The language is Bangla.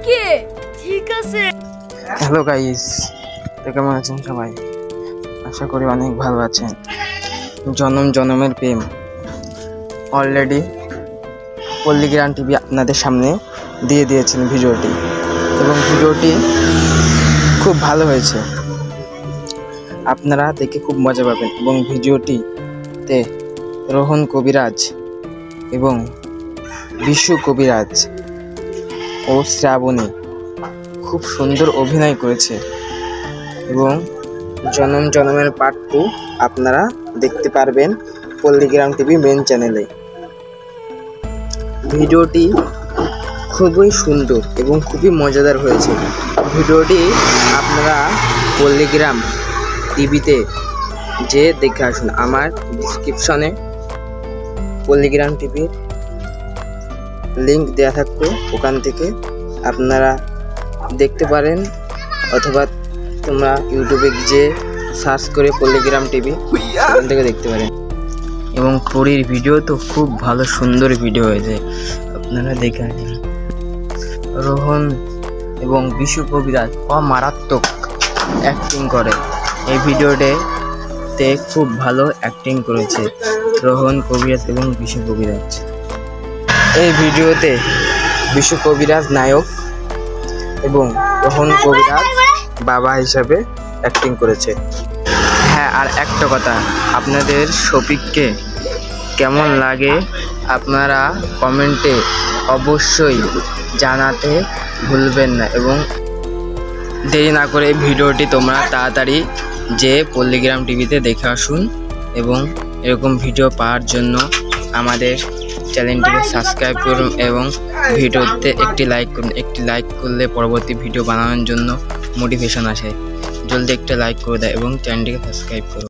নাকি? ঠিক আছে। হ্যালো গাইস, তো কেমন আছেন সবাই? আশা করি অনেক ভালো আছেন। জনম জনমের প্রেম অলরেডি পল্লীগ্রাম টিভি আপনাদের সামনে দিয়ে দিয়েছেন ভিডিওটি, এবং ভিডিওটি খুব ভালো হয়েছে। আপনারা দেখে খুব মজা পাবেন। এবং ভিডিওটিতে রোহন কবিরাজ এবং বিশু কবিরাজ ও শ্রাবণী খুব সুন্দর অভিনয় করেছে। এবং জনম জনমের পার্ট 2 আপনারা দেখতে পারবেন পল্লীগ্রাম টিভি মেন চ্যানেলে। ভিডিওটি খুবই সুন্দর এবং খুবই মজাদার হয়েছে। ভিডিওটি আপনারা পল্লীগ্রাম টিভিতে যে দেখে আসুন। আমার ডিসক্রিপশনে পল্লীগ্রাম টিভির লিঙ্ক দেওয়া থাকবে, ওখান থেকে আপনারা দেখতে পারেন, অথবা তোমরা ইউটিউবে গিয়ে সার্চ করে পল্লীগ্রাম টিভি ওখান থেকে দেখতে পারেন। এবং পরীর ভিডিও তো খুব ভালো সুন্দর ভিডিও হয়েছে, আপনারা দেখে আসেন। রোহন এবং বিশু কবিরাজ মারাত্মক অ্যাক্টিং করে। এই ভিডিওতে খুব ভালো অ্যাক্টিং করেছে রোহন কবিরাজ এবং বিশু কবিরাজ। এই ভিডিওতে বিশু কবিরাজ নায়ক এবং রোহন কবিরাজ বাবা হিসাবে অ্যাক্টিং করেছে। হ্যাঁ, আর একটা কথা, আপনাদের শফিককে কেমন লাগে আপনারা কমেন্টে অবশ্যই জানাতে ভুলবেন না। এবং দেরি না করে ভিডিওটি তোমরা তাড়াতাড়ি যে পল্লীগ্রাম টিভিতে দেখে আসুন। এবং এরকম ভিডিও পাওয়ার জন্য আমাদের চ্যানেলটিকে সাবস্ক্রাইব করুন এবং ভিডিওতে একটি লাইক করুন। একটি লাইক করলে পরবর্তী ভিডিও বানানোর জন্য মোটিভেশন আসে। জলদি একটা লাইক করে দেয় এবং চ্যানেলটিকে সাবস্ক্রাইব করুন।